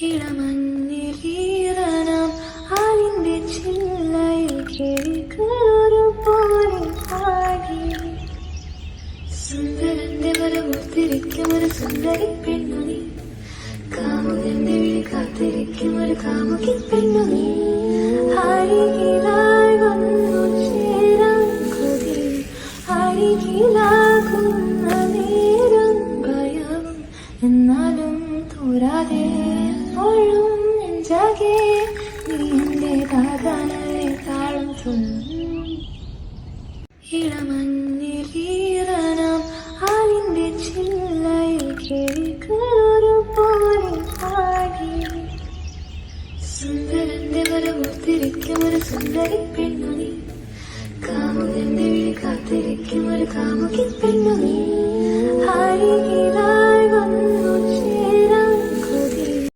ഇളമഞ്ഞിലീറനാം ആലിന്റെ ചില്ലയിൽ കിളികളൊരു പോലെ പാടി. സുന്ദരന്റെ വരമൊത്തിരിക്കും ഒരു സുന്ദരി പെണ്ണുനി, കാമുകന്റെ വിളി കാത്തിരിക്കും ഒരു കാമുകി പെണ്ണുനി. അരികിലായി വന്നു ചേരാൻ കൊതി, അരികിലാകുന്ന നേരം ഭയം, എന്നാലും തോരാതെ എപ്പോഴും നെഞ്ചാകെ നീ എന്റേതാകാനല്ലേ താളം ചൊല്ലും. ഇളമഞ്ഞിലീറനാം ആലിന്റെ ചില്ലയിൽ കിളികളൊരു പോലെ പാടി. സുന്ദരന്റെ വരമൊത്തിരിക്കും ഒരു സുന്ദരി പെണ്ണുനി, കാമുകന്റെ വിളി കാത്തിരിക്കും ഒരു കാമുകി പെണ്ണുനി. അരികിലായി